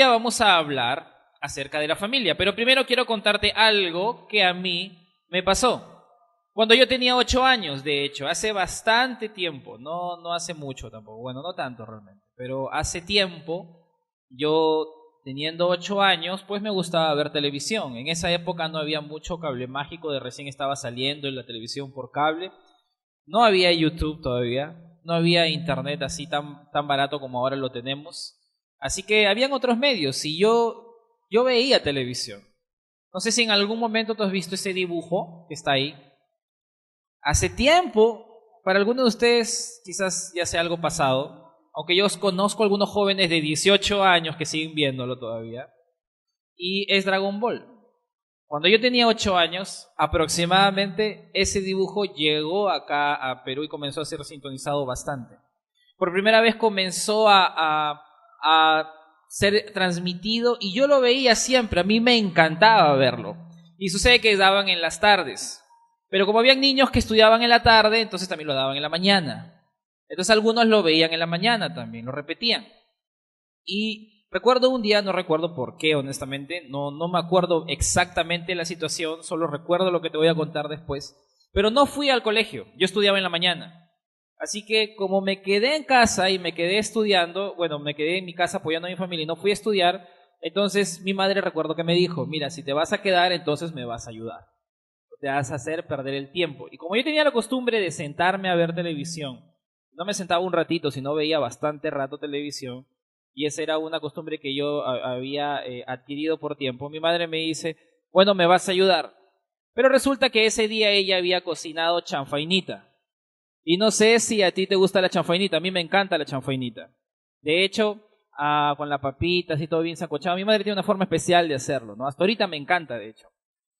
día vamos a hablar acerca de la familia, pero primero quiero contarte algo que a mí me pasó. Cuando yo tenía 8 años, de hecho, hace bastante tiempo, no hace mucho tampoco, bueno, no tanto realmente, pero hace tiempo, yo teniendo 8 años, pues me gustaba ver televisión. En esa época no había mucho cable mágico, de recién estaba saliendo en la televisión por cable. No había YouTube todavía, no había internet así tan barato como ahora lo tenemos. Así que habían otros medios y yo veía televisión. No sé si en algún momento tú has visto ese dibujo que está ahí. Hace tiempo, para algunos de ustedes quizás ya sea algo pasado, aunque yo os conozco algunos jóvenes de 18 años que siguen viéndolo todavía, y es Dragon Ball. Cuando yo tenía 8 años, aproximadamente, ese dibujo llegó acá a Perú y comenzó a ser sintonizado bastante. Por primera vez comenzó a ser transmitido y yo lo veía siempre, a mí me encantaba verlo. Y sucede que daban en las tardes. Pero como habían niños que estudiaban en la tarde, entonces también lo daban en la mañana. Entonces algunos lo veían en la mañana también, lo repetían. Y recuerdo un día, no recuerdo por qué, honestamente, no me acuerdo exactamente la situación, solo recuerdo lo que te voy a contar después. Pero no fui al colegio, yo estudiaba en la mañana. Así que como me quedé en casa y me quedé estudiando, bueno, me quedé en mi casa apoyando a mi familia y no fui a estudiar, entonces mi madre recuerdo que me dijo, mira, si te vas a quedar, entonces me vas a ayudar. Te vas a hacer perder el tiempo. Y como yo tenía la costumbre de sentarme a ver televisión, no me sentaba un ratito, sino veía bastante rato televisión, y esa era una costumbre que yo había adquirido por tiempo, mi madre me dice, bueno, me vas a ayudar. Pero resulta que ese día ella había cocinado chanfainita. Y no sé si a ti te gusta la chanfainita, a mí me encanta la chanfainita. De hecho, con las papitas y todo bien sancochado, mi madre tiene una forma especial de hacerlo, ¿no? Hasta ahorita me encanta, de hecho.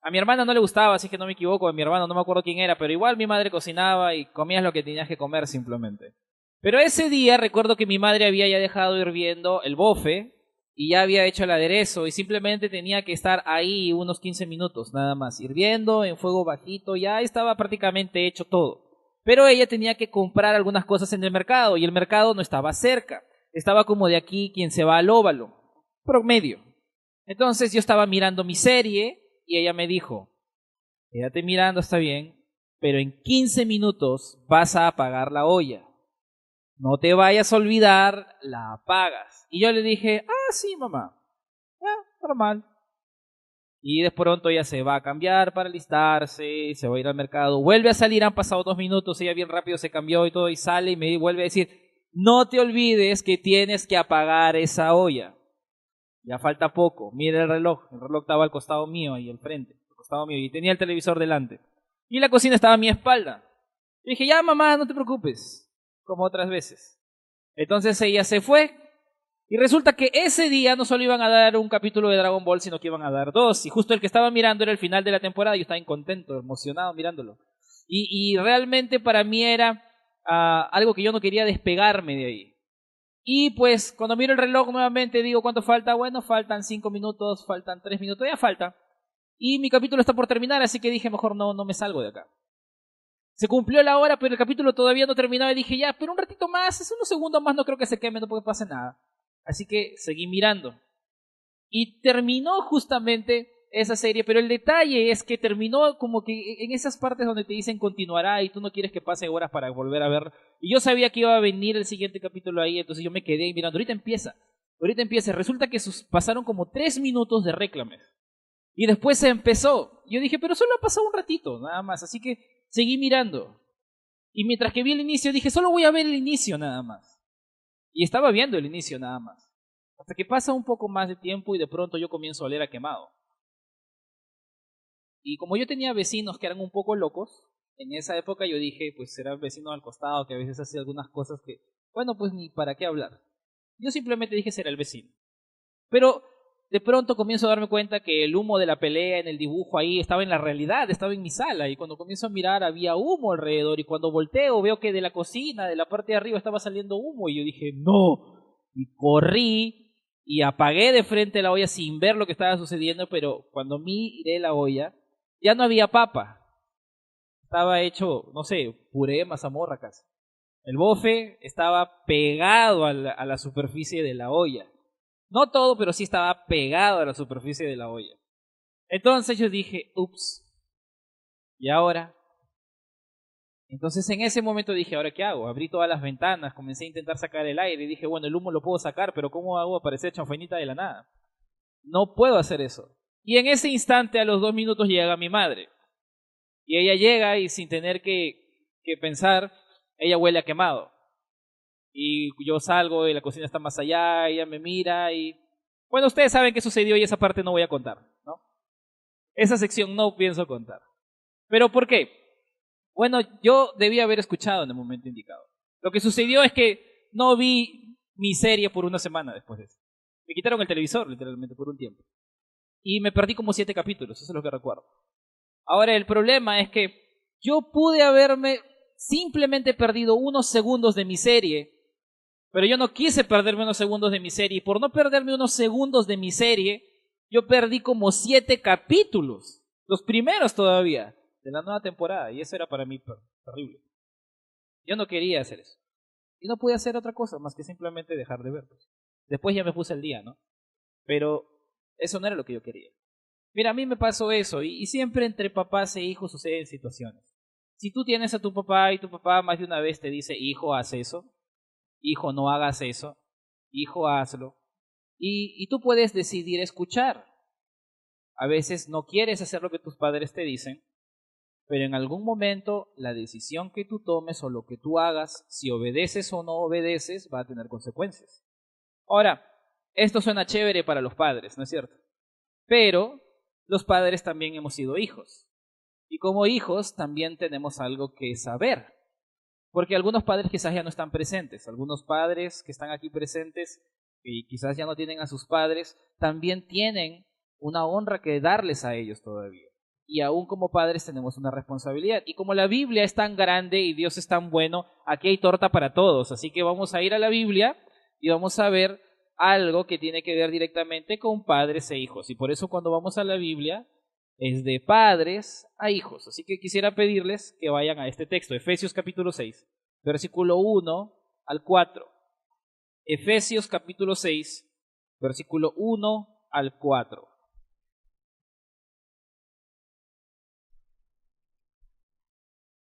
A mi hermana no le gustaba, así que no me equivoco, a mi hermano no me acuerdo quién era, pero igual mi madre cocinaba y comías lo que tenías que comer simplemente. Pero ese día recuerdo que mi madre había ya dejado hirviendo el bofe y ya había hecho el aderezo y simplemente tenía que estar ahí unos 15 minutos nada más, hirviendo en fuego bajito, ya estaba prácticamente hecho todo. Pero ella tenía que comprar algunas cosas en el mercado y el mercado no estaba cerca, estaba como de aquí quien se va al óvalo, promedio. Entonces yo estaba mirando mi serie y ella me dijo, quédate mirando, está bien, pero en 15 minutos vas a apagar la olla. No te vayas a olvidar, la apagas. Y yo le dije, sí, mamá, normal. Y de pronto ella se va a cambiar para alistarse, se va a ir al mercado, vuelve a salir, han pasado 2 minutos, ella bien rápido se cambió y todo, y sale y me vuelve a decir, no te olvides que tienes que apagar esa olla. Ya falta poco, mira el reloj estaba al costado mío, ahí al frente, al costado mío, y tenía el televisor delante. Y la cocina estaba a mi espalda. Y dije, ya mamá, no te preocupes, como otras veces. Entonces ella se fue, y resulta que ese día no solo iban a dar un capítulo de Dragon Ball, sino que iban a dar dos. Y justo el que estaba mirando era el final de la temporada. Yo estaba contento, emocionado mirándolo. Y realmente para mí era algo que yo no quería despegarme de ahí. Y pues cuando miro el reloj nuevamente digo, ¿cuánto falta? Bueno, faltan 5 minutos, faltan 3 minutos, ya falta. Y mi capítulo está por terminar, así que dije, mejor no me salgo de acá. Se cumplió la hora, pero el capítulo todavía no terminaba y dije, ya, pero un ratito más, es unos segundos más, no creo que se queme, no puede pasar nada. Así que seguí mirando. Y terminó justamente esa serie, pero el detalle es que terminó como que en esas partes donde te dicen continuará y tú no quieres que pase horas para volver a ver. Y yo sabía que iba a venir el siguiente capítulo ahí, entonces yo me quedé ahí mirando. Ahorita empieza. Resulta que pasaron como 3 minutos de réclames. Y después se empezó. Yo dije, pero solo ha pasado un ratito, nada más. Así que seguí mirando. Y mientras que vi el inicio, dije, solo voy a ver el inicio nada más. Y estaba viendo el inicio nada más. Hasta que pasa un poco más de tiempo y de pronto yo comienzo a oler a quemado. Y como yo tenía vecinos que eran un poco locos, en esa época yo dije, pues serán vecinos al costado que a veces hacen algunas cosas que, bueno, pues ni para qué hablar. Yo simplemente dije será el vecino. Pero de pronto comienzo a darme cuenta que el humo de la pelea en el dibujo ahí estaba en la realidad, estaba en mi sala. Y cuando comienzo a mirar había humo alrededor. Y cuando volteo veo que de la cocina, de la parte de arriba, estaba saliendo humo. Y yo dije, no. Y corrí y apagué de frente la olla sin ver lo que estaba sucediendo. Pero cuando miré la olla, ya no había papa. Estaba hecho, no sé, puré, mazamorra casi. El bofe estaba pegado a la superficie de la olla. No todo, pero sí estaba pegado a la superficie de la olla. Entonces yo dije, ups, ¿y ahora? Entonces en ese momento dije, ¿ahora qué hago? Abrí todas las ventanas, comencé a intentar sacar el aire y dije, bueno, el humo lo puedo sacar, pero ¿cómo hago aparecer chanfainita de la nada? No puedo hacer eso. Y en ese instante, a los 2 minutos, llega mi madre. Y ella llega y sin tener que pensar, ella huele a quemado. Y yo salgo y la cocina está más allá, ella me mira y... Bueno, ustedes saben qué sucedió y esa parte no voy a contar, ¿no? Esa sección no pienso contar. ¿Pero por qué? Bueno, yo debía haber escuchado en el momento indicado. Lo que sucedió es que no vi mi serie por una semana después de eso. Me quitaron el televisor, literalmente, por un tiempo. Y me perdí como 7 capítulos, eso es lo que recuerdo. Ahora, el problema es que yo pude haberme simplemente perdido unos segundos de mi serie, pero yo no quise perderme unos segundos de mi serie. Y por no perderme unos segundos de mi serie, yo perdí como 7 capítulos. Los primeros todavía, de la nueva temporada. Y eso era para mí terrible. Yo no quería hacer eso. Y no pude hacer otra cosa más que simplemente dejar de verlos. Después ya me puse al día, ¿no? Pero eso no era lo que yo quería. Mira, a mí me pasó eso. Y siempre entre papás e hijos suceden situaciones. Si tú tienes a tu papá y tu papá más de una vez te dice, hijo, haz eso. Hijo, no hagas eso. Hijo, hazlo. Y tú puedes decidir escuchar. A veces no quieres hacer lo que tus padres te dicen, pero en algún momento la decisión que tú tomes o lo que tú hagas, si obedeces o no obedeces, va a tener consecuencias. Ahora, esto suena chévere para los padres, ¿no es cierto? Pero los padres también hemos sido hijos. Y como hijos también tenemos algo que saber. Porque algunos padres quizás ya no están presentes. Algunos padres que están aquí presentes y quizás ya no tienen a sus padres, también tienen una honra que darles a ellos todavía. Y aún como padres tenemos una responsabilidad. Y como la Biblia es tan grande y Dios es tan bueno, aquí hay torta para todos. Así que vamos a ir a la Biblia y vamos a ver algo que tiene que ver directamente con padres e hijos. Y por eso cuando vamos a la Biblia es de padres a hijos. Así que quisiera pedirles que vayan a este texto, Efesios capítulo 6, versículo 1 al 4. Efesios capítulo 6, versículo 1 al 4.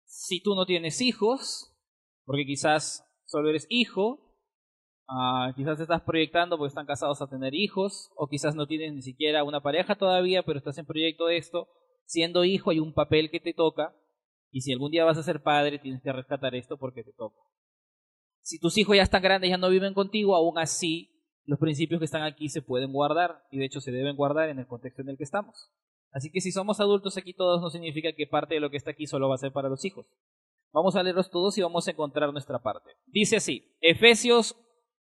Si tú no tienes hijos, porque quizás solo eres hijo, quizás te estás proyectando porque están casados a tener hijos, o quizás no tienes ni siquiera una pareja todavía, pero estás en proyecto de esto. Siendo hijo hay un papel que te toca, y si algún día vas a ser padre tienes que rescatar esto porque te toca. Si tus hijos ya están grandes, ya no viven contigo, aún así los principios que están aquí se pueden guardar, y de hecho se deben guardar en el contexto en el que estamos. Así que si somos adultos aquí todos, no significa que parte de lo que está aquí solo va a ser para los hijos. Vamos a leerlos todos y vamos a encontrar nuestra parte. Dice así, Efesios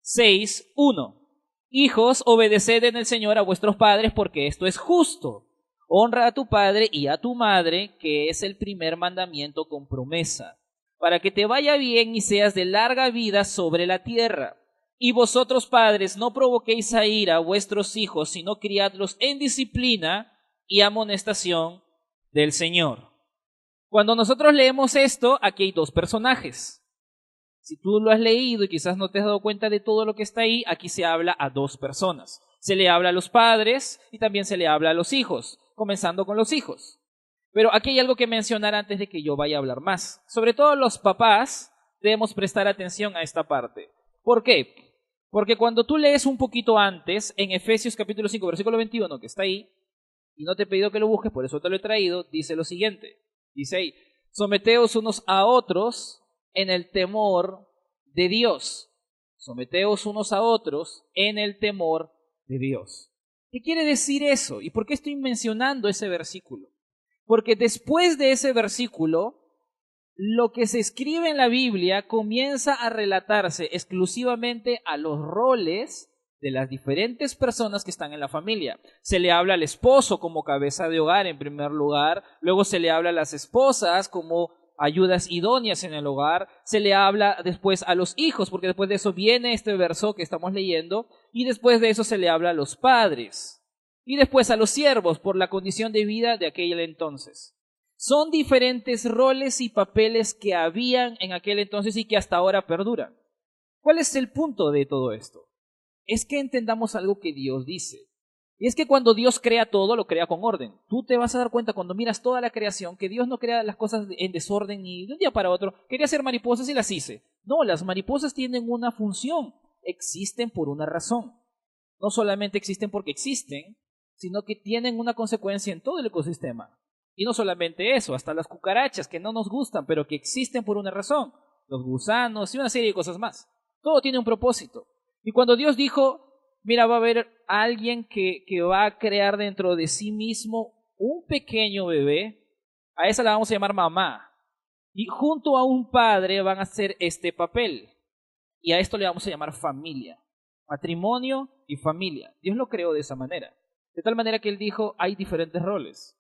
6, 1. Hijos, obedeced en el Señor a vuestros padres porque esto es justo. Honra a tu padre y a tu madre, que es el primer mandamiento con promesa, para que te vaya bien y seas de larga vida sobre la tierra. Y vosotros padres, no provoquéis a ira a vuestros hijos, sino criadlos en disciplina y amonestación del Señor. Cuando nosotros leemos esto, aquí hay dos personajes. Si tú lo has leído y quizás no te has dado cuenta de todo lo que está ahí, aquí se habla a dos personas. Se le habla a los padres y también se le habla a los hijos, comenzando con los hijos. Pero aquí hay algo que mencionar antes de que yo vaya a hablar más. Sobre todo los papás debemos prestar atención a esta parte. ¿Por qué? Porque cuando tú lees un poquito antes, en Efesios capítulo 5, versículo 21, que está ahí, y no te he pedido que lo busques, por eso te lo he traído, dice lo siguiente. Dice ahí, someteos unos a otros en el temor de Dios. Someteos unos a otros en el temor de Dios. ¿Qué quiere decir eso? ¿Y por qué estoy mencionando ese versículo? Porque después de ese versículo, lo que se escribe en la Biblia comienza a relatarse exclusivamente a los roles de las diferentes personas que están en la familia. Se le habla al esposo como cabeza de hogar en primer lugar, luego se le habla a las esposas como ayudas idóneas en el hogar, se le habla después a los hijos, porque después de eso viene este verso que estamos leyendo, y después de eso se le habla a los padres, y después a los siervos por la condición de vida de aquel entonces. Son diferentes roles y papeles que habían en aquel entonces y que hasta ahora perduran. ¿Cuál es el punto de todo esto? es que entendamos algo que Dios dice. Y es que cuando Dios crea todo, lo crea con orden. Tú te vas a dar cuenta cuando miras toda la creación que Dios no crea las cosas en desorden ni de un día para otro. Quería hacer mariposas y las hice. No, las mariposas tienen una función. Existen por una razón. No solamente existen porque existen, sino que tienen una consecuencia en todo el ecosistema. Y no solamente eso, hasta las cucarachas que no nos gustan, pero que existen por una razón. Los gusanos y una serie de cosas más. Todo tiene un propósito. Y cuando Dios dijo, mira, va a haber alguien que va a crear dentro de sí mismo un pequeño bebé, a esa la vamos a llamar mamá. Y junto a un padre van a hacer este papel. Y a esto le vamos a llamar familia. Matrimonio y familia. Dios lo creó de esa manera. De tal manera que Él dijo, hay diferentes roles.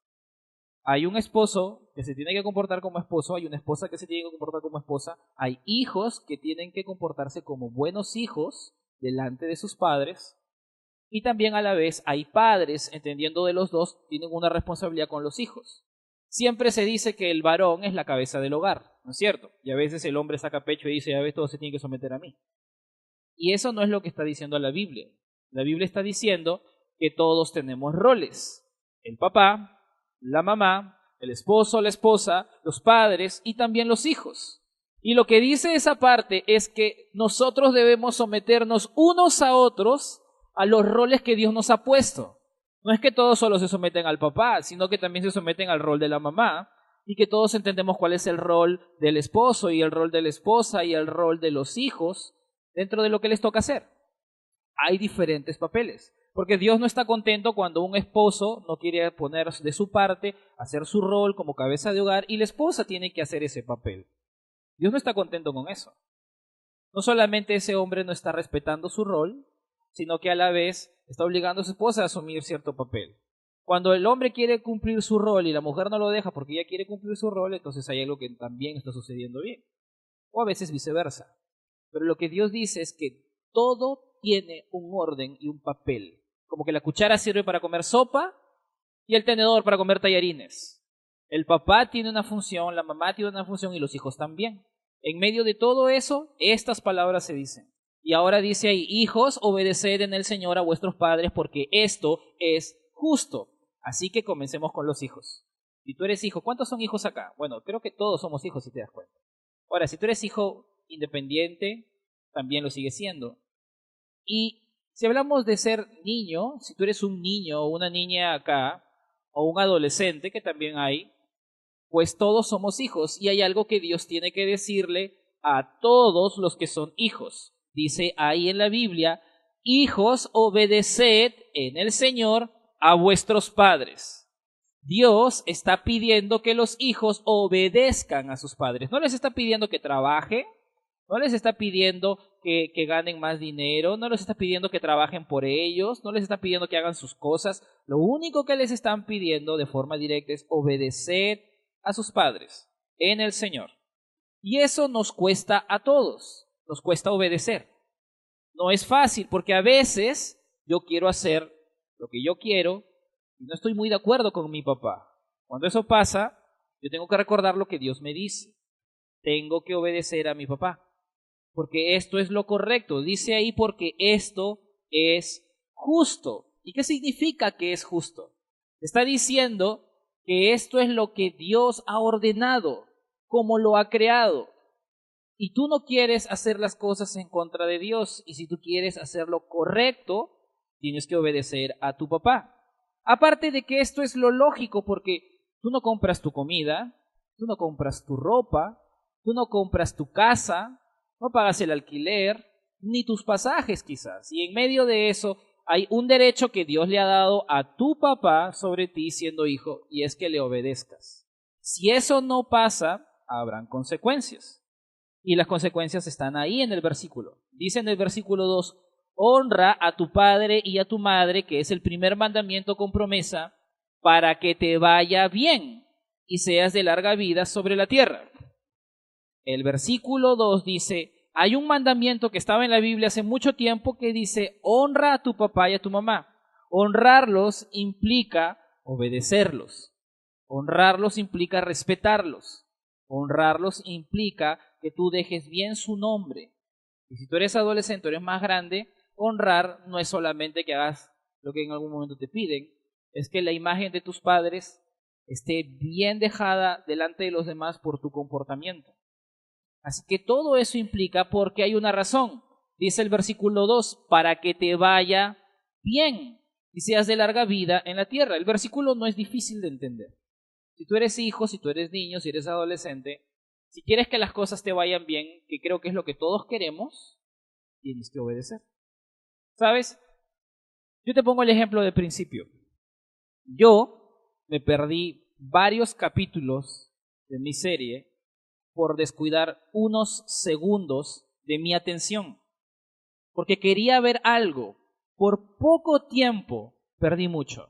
Hay un esposo que se tiene que comportar como esposo, hay una esposa que se tiene que comportar como esposa, hay hijos que tienen que comportarse como buenos hijos delante de sus padres, y también a la vez hay padres, entendiendo de los dos, tienen una responsabilidad con los hijos. Siempre se dice que el varón es la cabeza del hogar, ¿no es cierto? Y a veces el hombre saca pecho y dice, ya ves, todo se tiene que someter a mí. Y eso no es lo que está diciendo la Biblia. La Biblia está diciendo que todos tenemos roles. El papá, la mamá, el esposo, la esposa, los padres y también los hijos. Y lo que dice esa parte es que nosotros debemos someternos unos a otros a los roles que Dios nos ha puesto. No es que todos solo se someten al papá, sino que también se someten al rol de la mamá y que todos entendemos cuál es el rol del esposo y el rol de la esposa y el rol de los hijos dentro de lo que les toca hacer. Hay diferentes papeles. Porque Dios no está contento cuando un esposo no quiere poner de su parte, hacer su rol como cabeza de hogar y la esposa tiene que hacer ese papel. Dios no está contento con eso. No solamente ese hombre no está respetando su rol, sino que a la vez está obligando a su esposa a asumir cierto papel. Cuando el hombre quiere cumplir su rol y la mujer no lo deja porque ella quiere cumplir su rol, entonces hay algo que también está sucediendo bien. O a veces viceversa. Pero lo que Dios dice es que todo tiene un orden y un papel. Como que la cuchara sirve para comer sopa y el tenedor para comer tallarines. El papá tiene una función, la mamá tiene una función y los hijos también. En medio de todo eso, estas palabras se dicen. Y ahora dice ahí, hijos, obedeced en el Señor a vuestros padres porque esto es justo. Así que comencemos con los hijos. Si tú eres hijo, ¿cuántos son hijos acá? Bueno, creo que todos somos hijos si te das cuenta. Ahora, si tú eres hijo independiente, también lo sigues siendo. Y si hablamos de ser niño, si tú eres un niño o una niña acá, o un adolescente, que también hay, pues todos somos hijos y hay algo que Dios tiene que decirle a todos los que son hijos. Dice ahí en la Biblia, hijos, obedeced en el Señor a vuestros padres. Dios está pidiendo que los hijos obedezcan a sus padres. No les está pidiendo que trabajen, no les está pidiendo que ganen más dinero, no les está pidiendo que trabajen por ellos, no les está pidiendo que hagan sus cosas. Lo único que les están pidiendo de forma directa es obedecer a sus padres en el Señor. Y eso nos cuesta a todos, nos cuesta obedecer. No es fácil porque a veces yo quiero hacer lo que yo quiero y no estoy muy de acuerdo con mi papá. Cuando eso pasa, yo tengo que recordar lo que Dios me dice. Tengo que obedecer a mi papá. Porque esto es lo correcto. Dice ahí porque esto es justo. ¿Y qué significa que es justo? Está diciendo que esto es lo que Dios ha ordenado, como lo ha creado. Y tú no quieres hacer las cosas en contra de Dios. Y si tú quieres hacer lo correcto, tienes que obedecer a tu papá. Aparte de que esto es lo lógico, porque tú no compras tu comida, tú no compras tu ropa, tú no compras tu casa, no pagas el alquiler, ni tus pasajes quizás. Y en medio de eso hay un derecho que Dios le ha dado a tu papá sobre ti siendo hijo, y es que le obedezcas. Si eso no pasa, habrán consecuencias. Y las consecuencias están ahí en el versículo. Dice en el versículo 2, honra a tu padre y a tu madre, que es el primer mandamiento con promesa, para que te vaya bien y seas de larga vida sobre la tierra. El versículo 2 dice, hay un mandamiento que estaba en la Biblia hace mucho tiempo que dice, honra a tu papá y a tu mamá. Honrarlos implica obedecerlos. Honrarlos implica respetarlos. Honrarlos implica que tú dejes bien su nombre. Y si tú eres adolescente o eres más grande, honrar no es solamente que hagas lo que en algún momento te piden, es que la imagen de tus padres esté bien dejada delante de los demás por tu comportamiento. Así que todo eso implica porque hay una razón. Dice el versículo 2, para que te vaya bien y seas de larga vida en la tierra. El versículo no es difícil de entender. Si tú eres hijo, si tú eres niño, si eres adolescente, si quieres que las cosas te vayan bien, que creo que es lo que todos queremos, tienes que obedecer. ¿Sabes? Yo te pongo el ejemplo del principio. Yo me perdí varios capítulos de mi serie por descuidar unos segundos de mi atención. Porque quería ver algo. Por poco tiempo perdí mucho.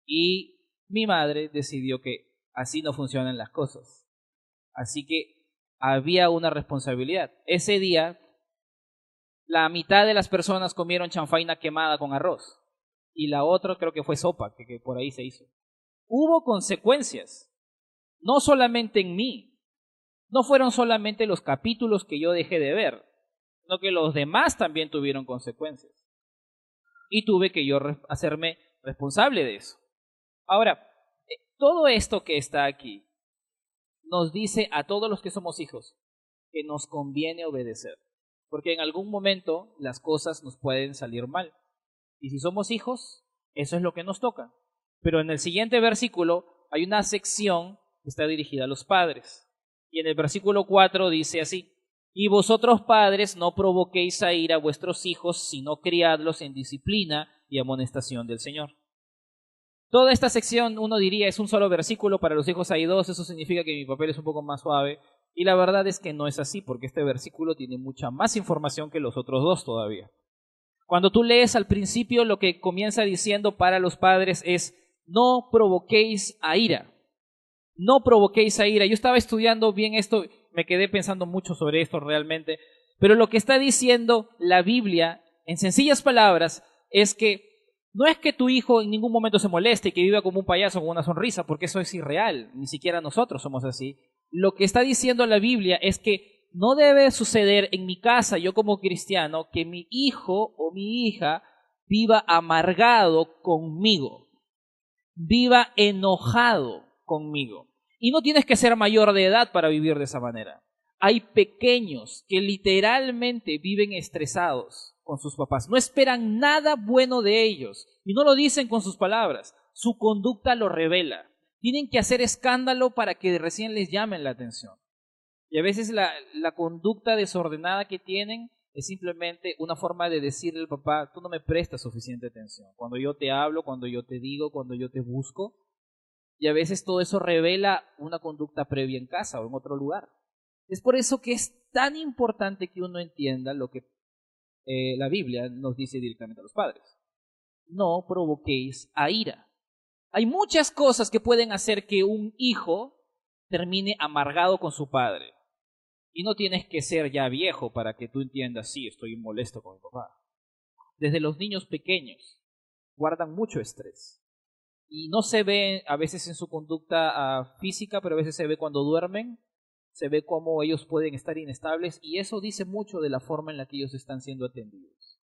Y mi madre decidió que así no funcionan las cosas. Así que había una responsabilidad. Ese día, la mitad de las personas comieron chanfaina quemada con arroz. Y la otra creo que fue sopa, que por ahí se hizo. Hubo consecuencias. No solamente en mí. No fueron solamente los capítulos que yo dejé de ver, sino que los demás también tuvieron consecuencias. Y tuve que yo hacerme responsable de eso. Ahora, todo esto que está aquí nos dice a todos los que somos hijos que nos conviene obedecer, porque en algún momento las cosas nos pueden salir mal. Y si somos hijos, eso es lo que nos toca. Pero en el siguiente versículo hay una sección que está dirigida a los padres. Y en el versículo 4 dice así: y vosotros padres no provoquéis a ira a vuestros hijos, sino criadlos en disciplina y amonestación del Señor. Toda esta sección, uno diría, es un solo versículo, para los hijos hay dos, eso significa que mi papel es un poco más suave. Y la verdad es que no es así, porque este versículo tiene mucha más información que los otros dos todavía. Cuando tú lees al principio, lo que comienza diciendo para los padres es: no provoquéis a ira. No provoquéis a ira. Yo estaba estudiando bien esto, me quedé pensando mucho sobre esto realmente, pero lo que está diciendo la Biblia, en sencillas palabras, es que no es que tu hijo en ningún momento se moleste y que viva como un payaso con una sonrisa, porque eso es irreal, ni siquiera nosotros somos así. Lo que está diciendo la Biblia es que no debe suceder en mi casa, yo como cristiano, que mi hijo o mi hija viva amargado conmigo, viva enojado conmigo. Y no tienes que ser mayor de edad para vivir de esa manera. Hay pequeños que literalmente viven estresados con sus papás. No esperan nada bueno de ellos. Y no lo dicen con sus palabras. Su conducta lo revela. Tienen que hacer escándalo para que recién les llamen la atención. Y a veces la conducta desordenada que tienen es simplemente una forma de decirle al papá: tú no me prestas suficiente atención. Cuando yo te hablo, cuando yo te digo, cuando yo te busco. Y a veces todo eso revela una conducta previa en casa o en otro lugar. Es por eso que es tan importante que uno entienda lo que la Biblia nos dice directamente a los padres. No provoquéis a ira. Hay muchas cosas que pueden hacer que un hijo termine amargado con su padre. Y no tienes que ser ya viejo para que tú entiendas: sí, estoy molesto con mi papá. Desde los niños pequeños guardan mucho estrés. Y no se ve a veces en su conducta física, pero a veces se ve cuando duermen, se ve cómo ellos pueden estar inestables, y eso dice mucho de la forma en la que ellos están siendo atendidos.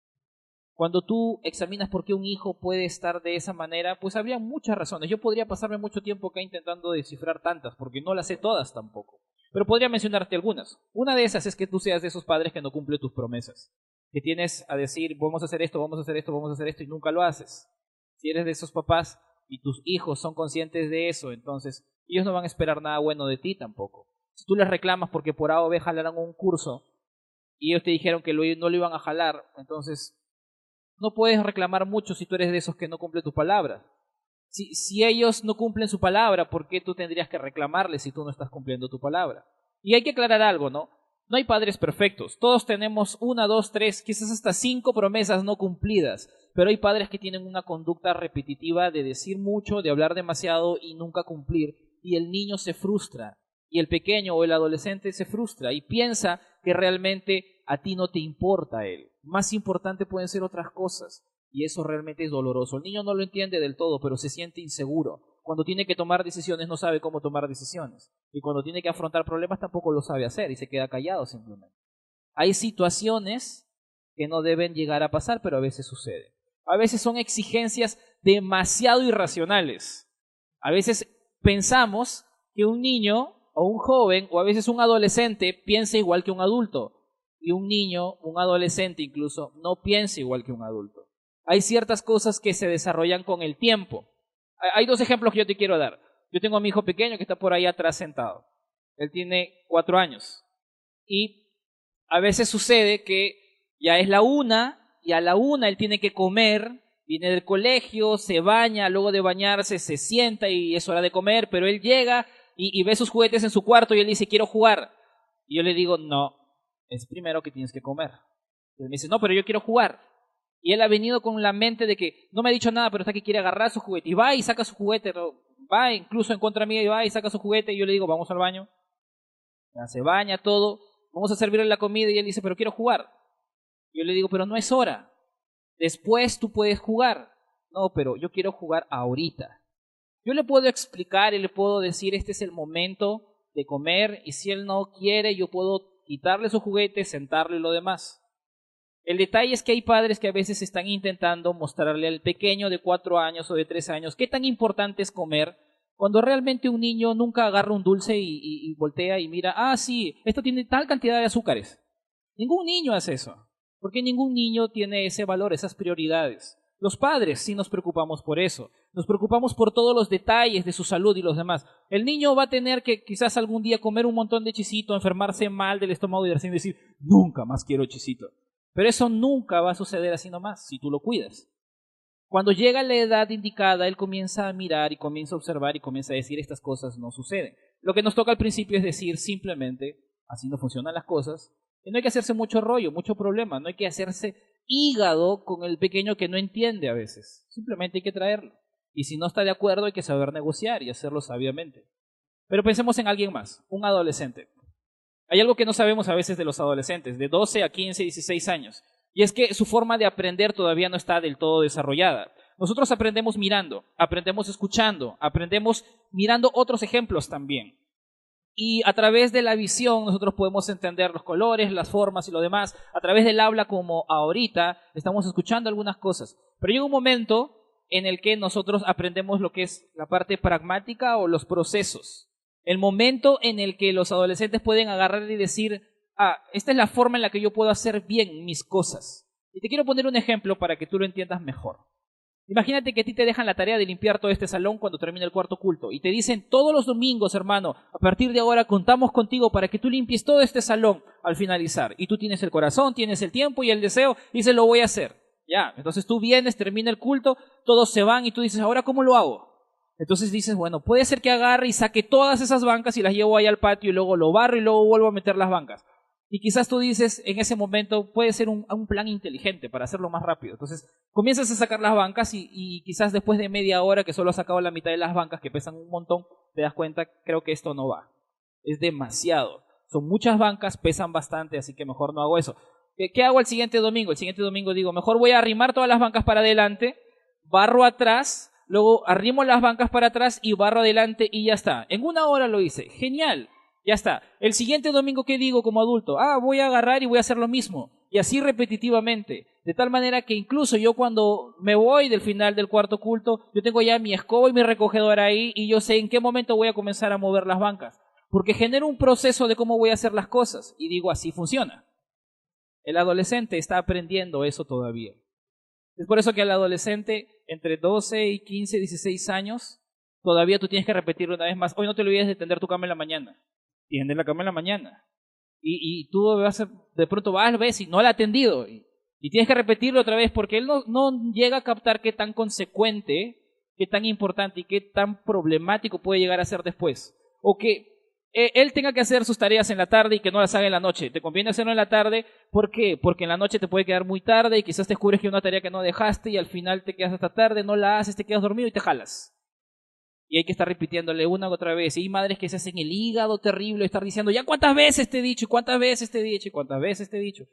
Cuando tú examinas por qué un hijo puede estar de esa manera, pues habría muchas razones. Yo podría pasarme mucho tiempo acá intentando descifrar tantas, porque no las sé todas tampoco. Pero podría mencionarte algunas. Una de esas es que tú seas de esos padres que no cumple tus promesas. Que tienes a decir: vamos a hacer esto, vamos a hacer esto, vamos a hacer esto, y nunca lo haces. Si eres de esos papás y tus hijos son conscientes de eso, entonces ellos no van a esperar nada bueno de ti tampoco. Si tú les reclamas porque por A o B jalaron un curso y ellos te dijeron que no lo iban a jalar, entonces no puedes reclamar mucho si tú eres de esos que no cumplen tus palabras. Si ellos no cumplen su palabra, ¿por qué tú tendrías que reclamarles si tú no estás cumpliendo tu palabra? Y hay que aclarar algo, ¿no? No hay padres perfectos. Todos tenemos 1, 2, 3, quizás hasta 5 promesas no cumplidas. Pero hay padres que tienen una conducta repetitiva de decir mucho, de hablar demasiado y nunca cumplir. Y el niño se frustra. Y el pequeño o el adolescente se frustra y piensa que realmente a ti no te importa él. Más importante pueden ser otras cosas. Y eso realmente es doloroso. El niño no lo entiende del todo, pero se siente inseguro. Cuando tiene que tomar decisiones no sabe cómo tomar decisiones. Y cuando tiene que afrontar problemas tampoco lo sabe hacer y se queda callado simplemente. Hay situaciones que no deben llegar a pasar, pero a veces sucede. A veces son exigencias demasiado irracionales. A veces pensamos que un niño o un joven o a veces un adolescente piensa igual que un adulto. Y un niño, un adolescente incluso, no piensa igual que un adulto. Hay ciertas cosas que se desarrollan con el tiempo. Hay dos ejemplos que yo te quiero dar. Yo tengo a mi hijo pequeño que está por ahí atrás sentado. Él tiene 4 años. Y a veces sucede que ya es la 1 y a la 1 él tiene que comer, viene del colegio, se baña, luego de bañarse se sienta y es hora de comer, pero él llega y ve sus juguetes en su cuarto y él dice, quiero jugar. Y yo le digo, no, es primero que tienes que comer. Y él me dice, no, pero yo quiero jugar. Y él ha venido con la mente de que no me ha dicho nada, pero está que quiere agarrar su juguete. Y va y saca su juguete, va incluso en contra mía y va y saca su juguete. Y yo le digo, vamos al baño. Ya se baña todo, vamos a servirle la comida y él dice, pero quiero jugar. Yo le digo, pero no es hora. Después tú puedes jugar. No, pero yo quiero jugar ahorita. Yo le puedo explicar y le puedo decir, este es el momento de comer y si él no quiere, yo puedo quitarle su juguete, sentarle lo demás. El detalle es que hay padres que a veces están intentando mostrarle al pequeño de 4 años o de 3 años qué tan importante es comer, cuando realmente un niño nunca agarra un dulce y voltea y mira, ah, sí, esto tiene tal cantidad de azúcares. Ningún niño hace eso, porque ningún niño tiene ese valor, esas prioridades. Los padres sí nos preocupamos por eso, nos preocupamos por todos los detalles de su salud y los demás. El niño va a tener que quizás algún día comer un montón de chisito, enfermarse mal del estómago y decir, nunca más quiero chisito. Pero eso nunca va a suceder así nomás, si tú lo cuidas. Cuando llega la edad indicada, él comienza a mirar y comienza a observar y comienza a decir estas cosas no suceden. Lo que nos toca al principio es decir simplemente, así no funcionan las cosas, y no hay que hacerse mucho rollo, mucho problema, no hay que hacerse hígado con el pequeño que no entiende a veces. Simplemente hay que traerlo. Y si no está de acuerdo hay que saber negociar y hacerlo sabiamente. Pero pensemos en alguien más, un adolescente. Hay algo que no sabemos a veces de los adolescentes, de 12 a 15, 16 años, y es que su forma de aprender todavía no está del todo desarrollada. Nosotros aprendemos mirando, aprendemos escuchando, aprendemos mirando otros ejemplos también. Y a través de la visión nosotros podemos entender los colores, las formas y lo demás. A través del habla, como ahorita, estamos escuchando algunas cosas. Pero llega un momento en el que nosotros aprendemos lo que es la parte pragmática o los procesos. El momento en el que los adolescentes pueden agarrar y decir, ah, esta es la forma en la que yo puedo hacer bien mis cosas. Y te quiero poner un ejemplo para que tú lo entiendas mejor. Imagínate que a ti te dejan la tarea de limpiar todo este salón cuando termine el cuarto culto y te dicen todos los domingos, hermano, a partir de ahora contamos contigo para que tú limpies todo este salón al finalizar. Y tú tienes el corazón, tienes el tiempo y el deseo y dices, lo voy a hacer. Ya, entonces tú vienes, termina el culto, todos se van y tú dices, ¿ahora cómo lo hago? Entonces dices, bueno, puede ser que agarre y saque todas esas bancas y las llevo ahí al patio y luego lo barro y luego vuelvo a meter las bancas. Y quizás tú dices, en ese momento puede ser un plan inteligente para hacerlo más rápido. Entonces comienzas a sacar las bancas y quizás después de media hora que solo has sacado la mitad de las bancas que pesan un montón, te das cuenta, creo que esto no va. Es demasiado. Son muchas bancas, pesan bastante, así que mejor no hago eso. ¿Qué hago el siguiente domingo? El siguiente domingo digo, mejor voy a arrimar todas las bancas para adelante, barro atrás, luego arrimo las bancas para atrás y barro adelante y ya está. En 1 hora lo hice. Genial. Ya está. El siguiente domingo, ¿qué digo como adulto? Ah, voy a agarrar y voy a hacer lo mismo. Y así repetitivamente. De tal manera que incluso yo cuando me voy del final del cuarto culto, yo tengo ya mi escoba y mi recogedor ahí y yo sé en qué momento voy a comenzar a mover las bancas. Porque genero un proceso de cómo voy a hacer las cosas. Y digo, así funciona. El adolescente está aprendiendo eso todavía. Es por eso que al adolescente, entre 12 y 15, 16 años, todavía tú tienes que repetirlo una vez más. Hoy no te olvides de tender tu cama en la mañana. Tiende la cama en la mañana. Y tú vas de pronto ves y no la ha atendido. Y tienes que repetirlo otra vez porque él no llega a captar qué tan consecuente, qué tan importante y qué tan problemático puede llegar a ser después. O que él tenga que hacer sus tareas en la tarde y que no las haga en la noche. Te conviene hacerlo en la tarde. ¿Por qué? Porque en la noche te puede quedar muy tarde y quizás te descubres que hay una tarea que no dejaste y al final te quedas hasta tarde, no la haces, te quedas dormido y te jalas. Y hay que estar repitiéndole una u otra vez. Y hay madres que se hacen el hígado terrible, estar diciendo, ya cuántas veces te he dicho, cuántas veces te he dicho, y cuántas veces te he dicho.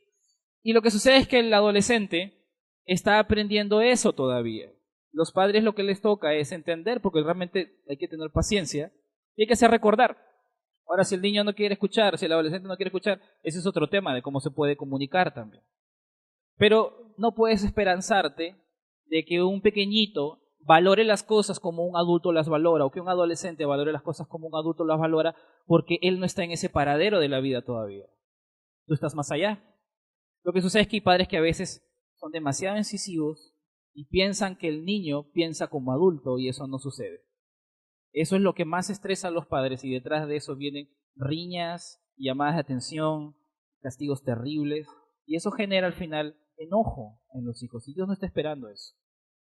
Y lo que sucede es que el adolescente está aprendiendo eso todavía. Los padres lo que les toca es entender, porque realmente hay que tener paciencia, y hay que hacer recordar. Ahora, si el niño no quiere escuchar, si el adolescente no quiere escuchar, ese es otro tema de cómo se puede comunicar también. Pero no puedes esperanzarte de que un pequeñito valore las cosas como un adulto las valora, o que un adolescente valore las cosas como un adulto las valora, porque él no está en ese paradero de la vida todavía. Tú estás más allá. Lo que sucede es que hay padres que a veces son demasiado incisivos y piensan que el niño piensa como adulto, y eso no sucede. Eso es lo que más estresa a los padres, y detrás de eso vienen riñas, llamadas de atención, castigos terribles, y eso genera al final enojo en los hijos, y Dios no está esperando eso.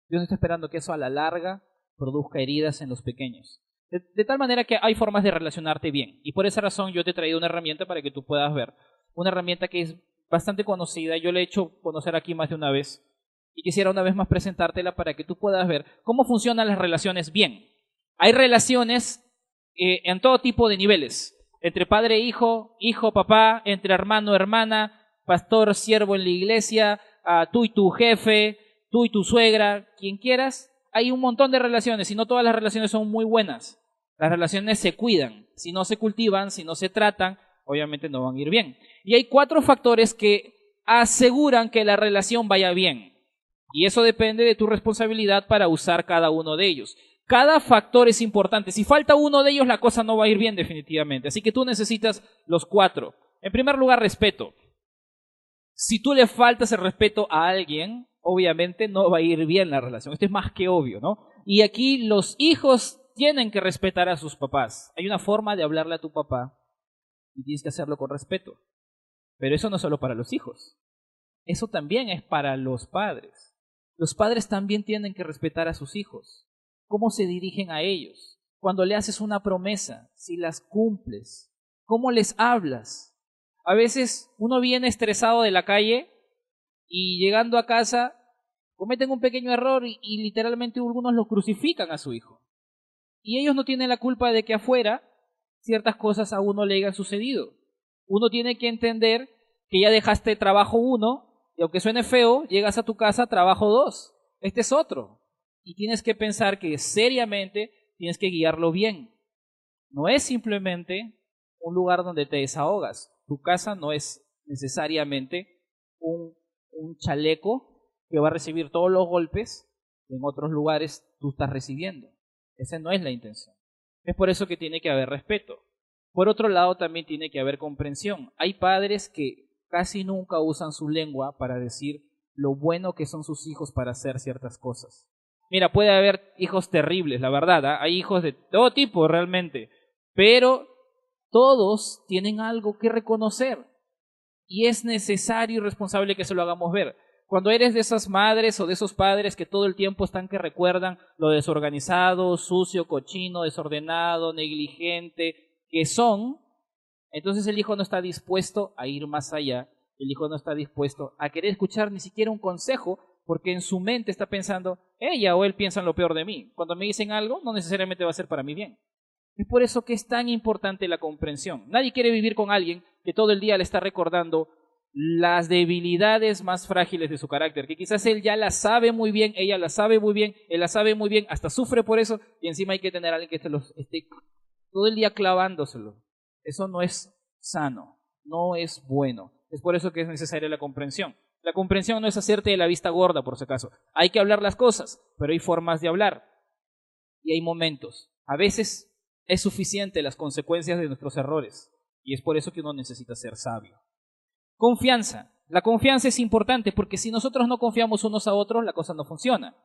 Dios no está esperando que eso a la larga produzca heridas en los pequeños. De tal manera que hay formas de relacionarte bien, y por esa razón yo te he traído una herramienta para que tú puedas ver. Una herramienta que es bastante conocida, yo la he hecho conocer aquí más de una vez, y quisiera una vez más presentártela para que tú puedas ver cómo funcionan las relaciones bien. Hay relaciones en todo tipo de niveles, entre padre e hijo, hijo, papá, entre hermano, hermana, pastor, siervo en la iglesia, tú y tu jefe, tú y tu suegra, quien quieras. Hay un montón de relaciones, y no todas las relaciones son muy buenas. Las relaciones se cuidan, si no se cultivan, si no se tratan, obviamente no van a ir bien. Y hay 4 factores que aseguran que la relación vaya bien, y eso depende de tu responsabilidad para usar cada uno de ellos. Cada factor es importante. Si falta uno de ellos, la cosa no va a ir bien definitivamente. Así que tú necesitas los 4. En primer lugar, respeto. Si tú le faltas el respeto a alguien, obviamente no va a ir bien la relación. Esto es más que obvio, ¿no? Y aquí los hijos tienen que respetar a sus papás. Hay una forma de hablarle a tu papá y tienes que hacerlo con respeto. Pero eso no es solo para los hijos. Eso también es para los padres. Los padres también tienen que respetar a sus hijos. ¿Cómo se dirigen a ellos? Cuando le haces una promesa, si las cumples, ¿cómo les hablas? A veces uno viene estresado de la calle y llegando a casa cometen un pequeño error y literalmente algunos lo crucifican a su hijo. Y ellos no tienen la culpa de que afuera ciertas cosas a uno le hayan sucedido. Uno tiene que entender que ya dejaste trabajo 1 y aunque suene feo, llegas a tu casa trabajo 2. Este es otro. Y tienes que pensar que seriamente tienes que guiarlo bien. No es simplemente un lugar donde te desahogas. Tu casa no es necesariamente un chaleco que va a recibir todos los golpes que en otros lugares tú estás recibiendo. Esa no es la intención. Es por eso que tiene que haber respeto. Por otro lado, también tiene que haber comprensión. Hay padres que casi nunca usan su lengua para decir lo bueno que son sus hijos para hacer ciertas cosas. Mira, puede haber hijos terribles, la verdad, ¿eh? Hay hijos de todo tipo realmente, pero todos tienen algo que reconocer y es necesario y responsable que se lo hagamos ver. Cuando eres de esas madres o de esos padres que todo el tiempo están que recuerdan lo desorganizado, sucio, cochino, desordenado, negligente que son, entonces el hijo no está dispuesto a ir más allá, el hijo no está dispuesto a querer escuchar ni siquiera un consejo, porque en su mente está pensando, ella o él piensan lo peor de mí. Cuando me dicen algo, no necesariamente va a ser para mi bien. Es por eso que es tan importante la comprensión. Nadie quiere vivir con alguien que todo el día le está recordando las debilidades más frágiles de su carácter, que quizás él ya las sabe muy bien, ella las sabe muy bien, él las sabe muy bien, hasta sufre por eso, y encima hay que tener a alguien que esté todo el día clavándoselo. Eso no es sano, no es bueno. Es por eso que es necesaria la comprensión. La comprensión no es hacerte de la vista gorda, por si acaso. Hay que hablar las cosas, pero hay formas de hablar. Y hay momentos. A veces es suficiente las consecuencias de nuestros errores. Y es por eso que uno necesita ser sabio. Confianza. La confianza es importante porque si nosotros no confiamos unos a otros, la cosa no funciona.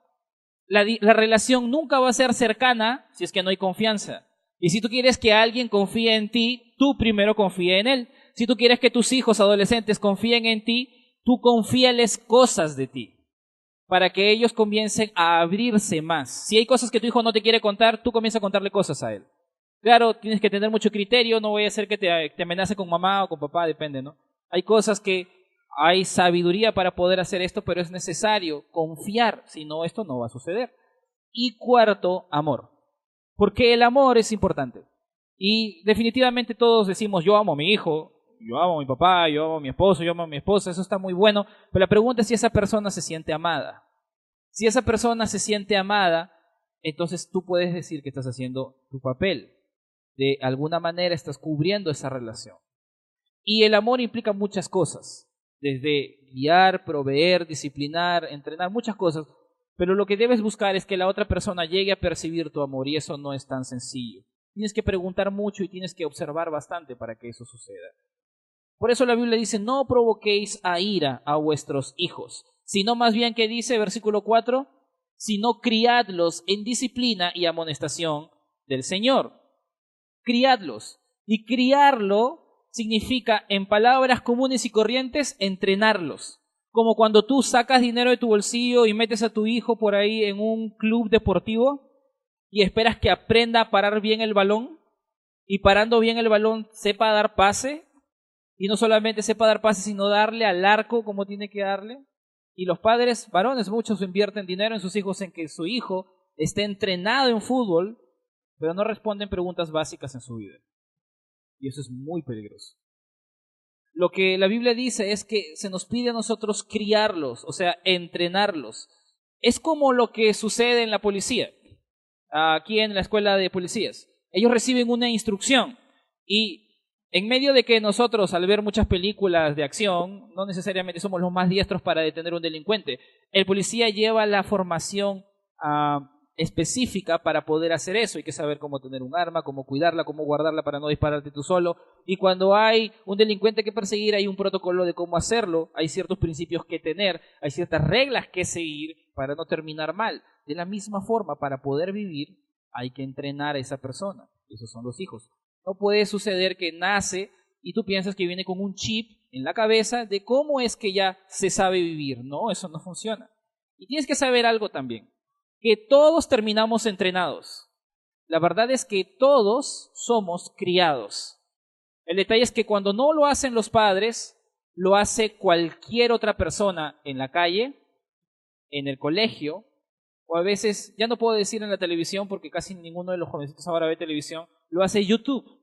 La relación nunca va a ser cercana si es que no hay confianza. Y si tú quieres que alguien confíe en ti, tú primero confía en él. Si tú quieres que tus hijos adolescentes confíen en ti, tú confíales cosas de ti, para que ellos comiencen a abrirse más. Si hay cosas que tu hijo no te quiere contar, tú comienza a contarle cosas a él. Claro, tienes que tener mucho criterio, no voy a hacer que te amenace con mamá o con papá, depende, ¿no? Hay cosas que hay sabiduría para poder hacer esto, pero es necesario confiar, si no, esto no va a suceder. Y cuarto, amor. Porque el amor es importante. Y definitivamente todos decimos, yo amo a mi hijo, yo amo a mi papá, yo amo a mi esposo, yo amo a mi esposa, eso está muy bueno, pero la pregunta es si esa persona se siente amada. Si esa persona se siente amada, entonces tú puedes decir que estás haciendo tu papel. De alguna manera estás cubriendo esa relación. Y el amor implica muchas cosas, desde guiar, proveer, disciplinar, entrenar, muchas cosas. Pero lo que debes buscar es que la otra persona llegue a percibir tu amor y eso no es tan sencillo. Tienes que preguntar mucho y tienes que observar bastante para que eso suceda. Por eso la Biblia dice, no provoquéis a ira a vuestros hijos, sino más bien que dice, versículo 4, sino criadlos en disciplina y amonestación del Señor. Criadlos. Y criarlo significa, en palabras comunes y corrientes, entrenarlos. Como cuando tú sacas dinero de tu bolsillo y metes a tu hijo por ahí en un club deportivo y esperas que aprenda a parar bien el balón y parando bien el balón sepa dar pase y no solamente sepa dar pase sino darle al arco como tiene que darle. Y los padres, varones, muchos invierten dinero en sus hijos en que su hijo esté entrenado en fútbol, pero no responden preguntas básicas en su vida. Y eso es muy peligroso. Lo que la Biblia dice es que se nos pide a nosotros criarlos, o sea, entrenarlos. Es como lo que sucede en la policía, aquí en la escuela de policías. Ellos reciben una instrucción y en medio de que nosotros, al ver muchas películas de acción, no necesariamente somos los más diestros para detener a un delincuente. El policía lleva la formación específica para poder hacer eso. Hay que saber cómo tener un arma, cómo cuidarla, cómo guardarla para no dispararte tú solo. Y cuando hay un delincuente que perseguir, hay un protocolo de cómo hacerlo. Hay ciertos principios que tener, hay ciertas reglas que seguir para no terminar mal. De la misma forma, para poder vivir, hay que entrenar a esa persona. Esos son los hijos. No puede suceder que nace y tú piensas que viene con un chip en la cabeza de cómo es que ya se sabe vivir. No, eso no funciona. Y tienes que saber algo también, que todos terminamos entrenados. La verdad es que todos somos criados. El detalle es que cuando no lo hacen los padres, lo hace cualquier otra persona en la calle, en el colegio, o a veces, ya no puedo decir en la televisión porque casi ninguno de los jovencitos ahora ve televisión, lo hace YouTube.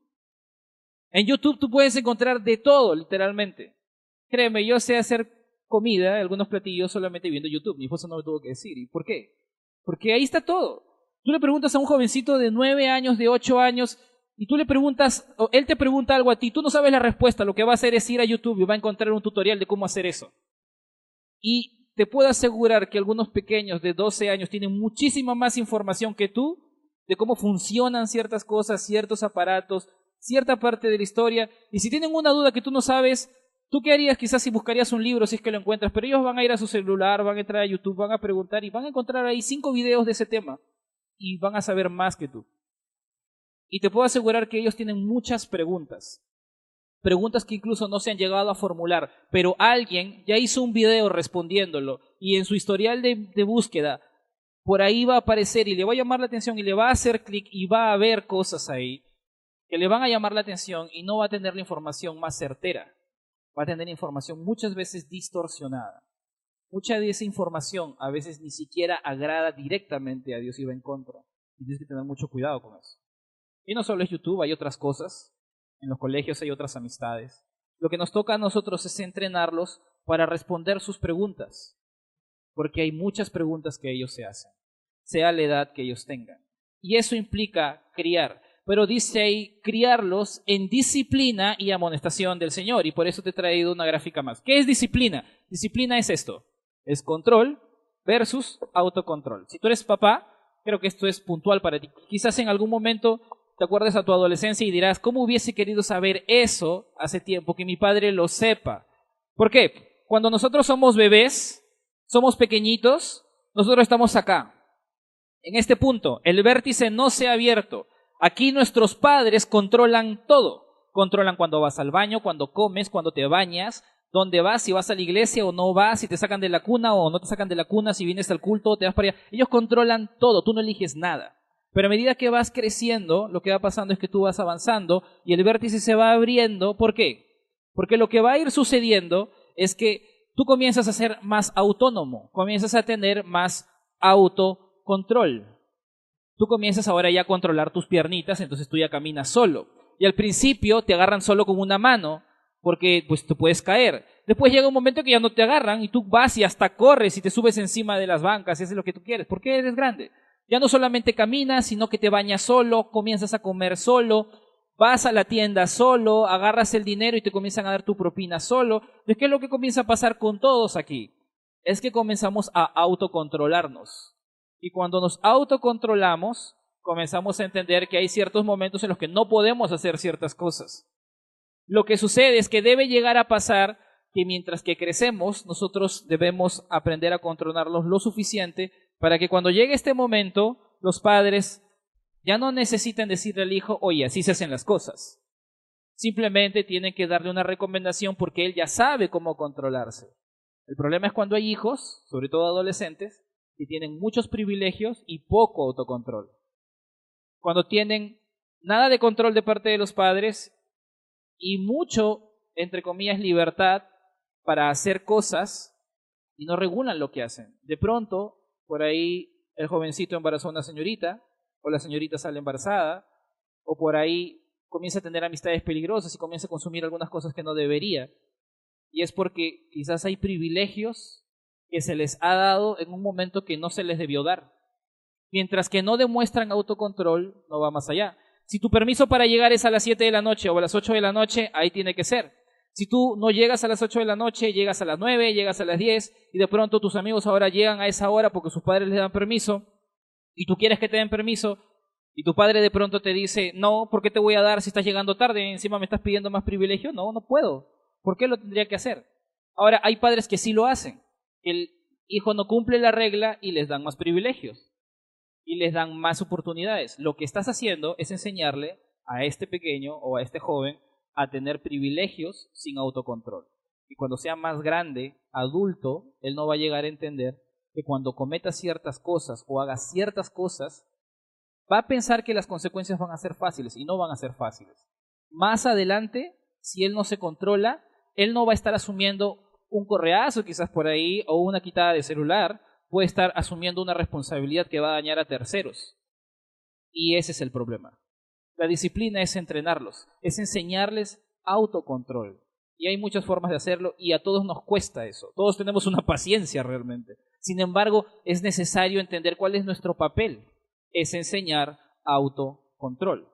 En YouTube tú puedes encontrar de todo, literalmente. Créeme, yo sé hacer comida, algunos platillos solamente viendo YouTube. Mi esposa no me tuvo que decir. ¿Y por qué? Porque ahí está todo. Tú le preguntas a un jovencito de 9 años, de 8 años, y tú le preguntas, o él te pregunta algo a ti, tú no sabes la respuesta, lo que va a hacer es ir a YouTube y va a encontrar un tutorial de cómo hacer eso. Y te puedo asegurar que algunos pequeños de 12 años tienen muchísima más información que tú de cómo funcionan ciertas cosas, ciertos aparatos, cierta parte de la historia. Y si tienen una duda que tú no sabes, ¿tú qué harías? Quizás si buscarías un libro, si es que lo encuentras, pero ellos van a ir a su celular, van a entrar a YouTube, van a preguntar y van a encontrar ahí 5 videos de ese tema y van a saber más que tú. Y te puedo asegurar que ellos tienen muchas preguntas que incluso no se han llegado a formular, pero alguien ya hizo un video respondiéndolo y en su historial de búsqueda por ahí va a aparecer y le va a llamar la atención y le va a hacer clic y va a ver cosas ahí que le van a llamar la atención y no va a tener la información más certera. Va a tener información muchas veces distorsionada. Mucha de esa información a veces ni siquiera agrada directamente a Dios y va en contra. Y tienes que tener mucho cuidado con eso. Y no solo es YouTube, hay otras cosas. En los colegios hay otras amistades. Lo que nos toca a nosotros es entrenarlos para responder sus preguntas. Porque hay muchas preguntas que ellos se hacen, sea la edad que ellos tengan. Y eso implica criar. Pero dice ahí, criarlos en disciplina y amonestación del Señor. Y por eso te he traído una gráfica más. ¿Qué es disciplina? Disciplina es esto. Es control versus autocontrol. Si tú eres papá, creo que esto es puntual para ti. Quizás en algún momento te acuerdes a tu adolescencia y dirás, ¿cómo hubiese querido saber eso hace tiempo? Que mi padre lo sepa. ¿Por qué? Cuando nosotros somos bebés, somos pequeñitos, nosotros estamos acá. En este punto, el vértice no se ha abierto. Aquí nuestros padres controlan todo. Controlan cuando vas al baño, cuando comes, cuando te bañas, dónde vas, si vas a la iglesia o no vas, si te sacan de la cuna o no te sacan de la cuna, si vienes al culto o te vas para allá. Ellos controlan todo, tú no eliges nada. Pero a medida que vas creciendo, lo que va pasando es que tú vas avanzando y el vértice se va abriendo. ¿Por qué? Porque lo que va a ir sucediendo es que tú comienzas a ser más autónomo, comienzas a tener más autocontrol. Tú comienzas ahora ya a controlar tus piernitas, entonces tú ya caminas solo. Y al principio te agarran solo con una mano, porque pues te puedes caer. Después llega un momento que ya no te agarran y tú vas y hasta corres y te subes encima de las bancas, y haces lo que tú quieres, porque eres grande. Ya no solamente caminas, sino que te bañas solo, comienzas a comer solo, vas a la tienda solo, agarras el dinero y te comienzan a dar tu propina solo. Entonces, ¿qué es lo que comienza a pasar con todos aquí? Es que comenzamos a autocontrolarnos. Y cuando nos autocontrolamos, comenzamos a entender que hay ciertos momentos en los que no podemos hacer ciertas cosas. Lo que sucede es que debe llegar a pasar que mientras que crecemos, nosotros debemos aprender a controlarnos lo suficiente para que cuando llegue este momento, los padres ya no necesiten decirle al hijo, oye, así se hacen las cosas. Simplemente tienen que darle una recomendación porque él ya sabe cómo controlarse. El problema es cuando hay hijos, sobre todo adolescentes, que tienen muchos privilegios y poco autocontrol. Cuando tienen nada de control de parte de los padres y mucho, entre comillas, libertad para hacer cosas y no regulan lo que hacen. De pronto, por ahí el jovencito embarazó a una señorita, o la señorita sale embarazada, o por ahí comienza a tener amistades peligrosas y comienza a consumir algunas cosas que no debería. Y es porque quizás hay privilegios que se les ha dado en un momento que no se les debió dar. Mientras que no demuestran autocontrol, no va más allá. Si tu permiso para llegar es a las 7 de la noche o a las 8 de la noche, ahí tiene que ser. Si tú no llegas a las 8 de la noche, llegas a las 9, llegas a las 10 y de pronto tus amigos ahora llegan a esa hora porque sus padres les dan permiso y tú quieres que te den permiso y tu padre de pronto te dice, no, ¿por qué te voy a dar si estás llegando tarde? Encima me estás pidiendo más privilegio. No, no puedo. ¿Por qué lo tendría que hacer? Ahora, hay padres que sí lo hacen. El hijo no cumple la regla y les dan más privilegios y les dan más oportunidades. Lo que estás haciendo es enseñarle a este pequeño o a este joven a tener privilegios sin autocontrol. Y cuando sea más grande, adulto, él no va a llegar a entender que cuando cometa ciertas cosas o haga ciertas cosas, va a pensar que las consecuencias van a ser fáciles y no van a ser fáciles. Más adelante, si él no se controla, él no va a estar asumiendo un correazo quizás por ahí o una quitada de celular, puede estar asumiendo una responsabilidad que va a dañar a terceros. Y ese es el problema. La disciplina es entrenarlos, es enseñarles autocontrol. Y hay muchas formas de hacerlo y a todos nos cuesta eso. Todos tenemos una paciencia realmente. Sin embargo, es necesario entender cuál es nuestro papel. Es enseñar autocontrol.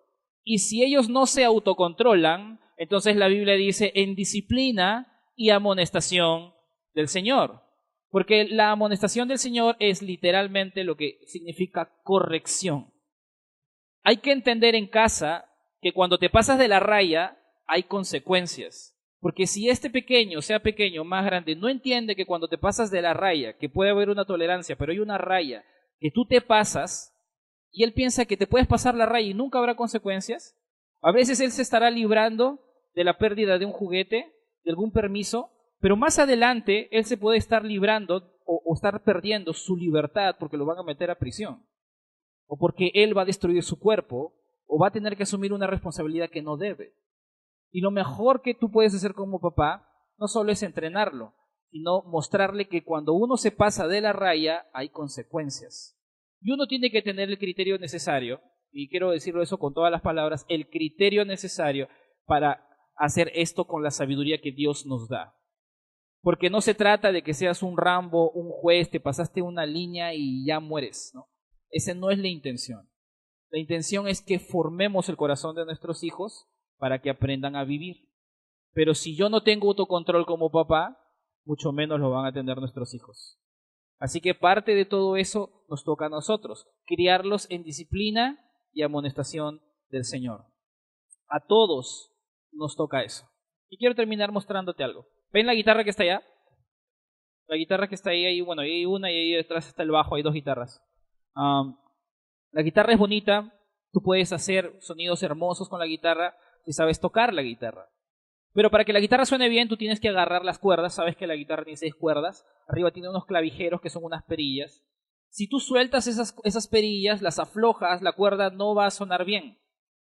Y si ellos no se autocontrolan, entonces la Biblia dice en disciplina y amonestación del Señor. Porque la amonestación del Señor es literalmente lo que significa corrección. Hay que entender en casa que cuando te pasas de la raya hay consecuencias. Porque si este pequeño, sea pequeño, más grande, no entiende que cuando te pasas de la raya, que puede haber una tolerancia, pero hay una raya que tú te pasas, y él piensa que te puedes pasar la raya y nunca habrá consecuencias, a veces él se estará librando de la pérdida de un juguete, de algún permiso, pero más adelante él se puede estar librando o estar perdiendo su libertad porque lo van a meter a prisión, o porque él va a destruir su cuerpo, o va a tener que asumir una responsabilidad que no debe. Y lo mejor que tú puedes hacer como papá no solo es entrenarlo, sino mostrarle que cuando uno se pasa de la raya hay consecuencias. Y uno tiene que tener el criterio necesario, y quiero decirlo eso con todas las palabras, el criterio necesario para hacer esto con la sabiduría que Dios nos da. Porque no se trata de que seas un Rambo, un juez, te pasaste una línea y ya mueres, ¿no? Esa no es la intención. La intención es que formemos el corazón de nuestros hijos para que aprendan a vivir. Pero si yo no tengo autocontrol como papá, mucho menos lo van a tener nuestros hijos. Así que parte de todo eso nos toca a nosotros, criarlos en disciplina y amonestación del Señor. A todos nos toca eso. Y quiero terminar mostrándote algo. ¿Ven la guitarra que está allá? La guitarra que está ahí, bueno, ahí hay una y ahí detrás está el bajo, hay dos guitarras. La guitarra es bonita, tú puedes hacer sonidos hermosos con la guitarra si sabes tocar la guitarra. Pero para que la guitarra suene bien, tú tienes que agarrar las cuerdas. Sabes que la guitarra tiene 6 cuerdas. Arriba tiene unos clavijeros que son unas perillas. Si tú sueltas esas perillas, las aflojas, la cuerda no va a sonar bien.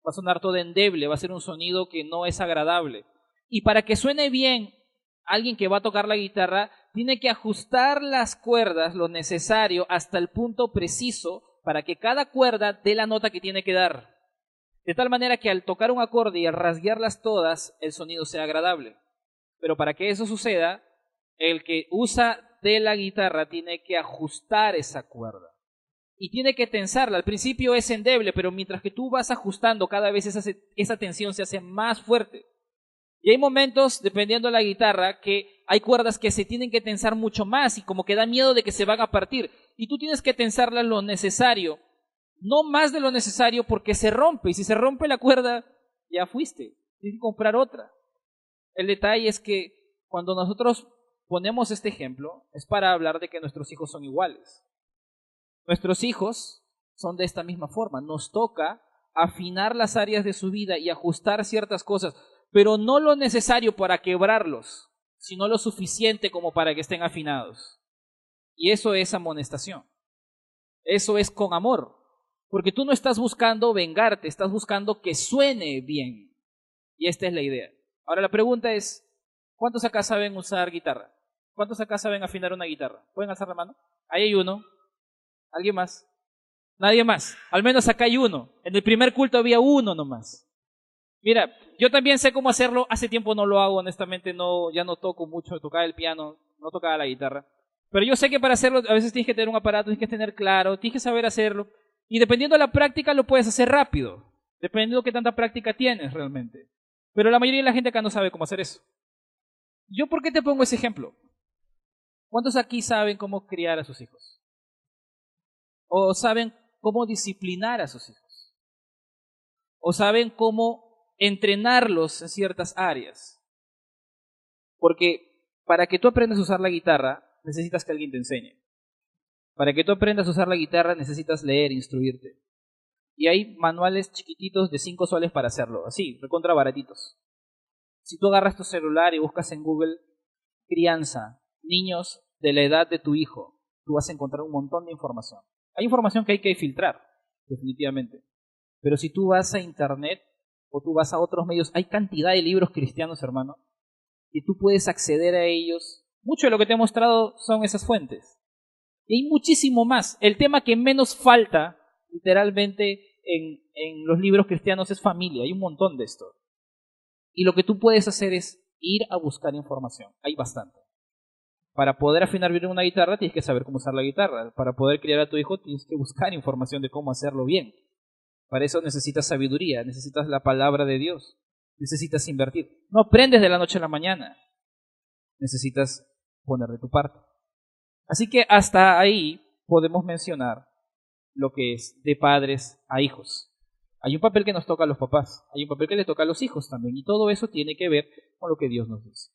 Va a sonar todo endeble, va a ser un sonido que no es agradable. Y para que suene bien, alguien que va a tocar la guitarra tiene que ajustar las cuerdas lo necesario hasta el punto preciso para que cada cuerda dé la nota que tiene que dar. De tal manera que al tocar un acorde y al rasguearlas todas, el sonido sea agradable. Pero para que eso suceda, el que usa de la guitarra tiene que ajustar esa cuerda. y tiene que tensarla. Al principio es endeble, pero mientras que tú vas ajustando, cada vez esa tensión se hace más fuerte. Y hay momentos, dependiendo de la guitarra, que hay cuerdas que se tienen que tensar mucho más y como que da miedo de que se van a partir. Y tú tienes que tensarla lo necesario, no más de lo necesario porque se rompe. Y si se rompe la cuerda, ya fuiste. Tienes que comprar otra. El detalle es que cuando nosotros ponemos este ejemplo, es para hablar de que nuestros hijos son iguales. Nuestros hijos son de esta misma forma. Nos toca afinar las áreas de su vida y ajustar ciertas cosas, pero no lo necesario para quebrarlos, sino lo suficiente como para que estén afinados. Y eso es amonestación. Eso es con amor. Porque tú no estás buscando vengarte, estás buscando que suene bien. Y esta es la idea. Ahora la pregunta es, ¿cuántos acá saben usar guitarra? ¿Cuántos acá saben afinar una guitarra? ¿Pueden alzar la mano? Ahí hay uno. ¿Alguien más? Nadie más. Al menos acá hay uno. En el primer culto había uno nomás. Mira, yo también sé cómo hacerlo. Hace tiempo no lo hago, honestamente ya no toco mucho. Tocaba el piano, no tocaba la guitarra. Pero yo sé que para hacerlo a veces tienes que tener un aparato, tienes que tener claro, tienes que saber hacerlo. Y dependiendo de la práctica lo puedes hacer rápido. Dependiendo de qué tanta práctica tienes realmente. Pero la mayoría de la gente acá no sabe cómo hacer eso. ¿Yo por qué te pongo ese ejemplo? ¿Cuántos aquí saben cómo criar a sus hijos? ¿O saben cómo disciplinar a sus hijos? ¿O saben cómo entrenarlos en ciertas áreas? Porque para que tú aprendas a usar la guitarra, necesitas que alguien te enseñe. Para que tú aprendas a usar la guitarra, necesitas leer, instruirte. Y hay manuales chiquititos de 5 soles para hacerlo, así, recontra baratitos. Si tú agarras tu celular y buscas en Google crianza, niños de la edad de tu hijo, tú vas a encontrar un montón de información. Hay información que hay que filtrar, definitivamente. Pero si tú vas a internet o tú vas a otros medios, hay cantidad de libros cristianos, hermano, y tú puedes acceder a ellos. Mucho de lo que te he mostrado son esas fuentes. Y hay muchísimo más. El tema que menos falta, literalmente, en los libros cristianos es familia. Hay un montón de esto. Y lo que tú puedes hacer es ir a buscar información. Hay bastante. Para poder afinar bien una guitarra tienes que saber cómo usar la guitarra. Para poder criar a tu hijo tienes que buscar información de cómo hacerlo bien. Para eso necesitas sabiduría, necesitas la palabra de Dios, necesitas invertir. No aprendes de la noche a la mañana. Necesitas poner de tu parte. Así que hasta ahí podemos mencionar lo que es de padres a hijos. Hay un papel que nos toca a los papás, hay un papel que le toca a los hijos también, y todo eso tiene que ver con lo que Dios nos dice.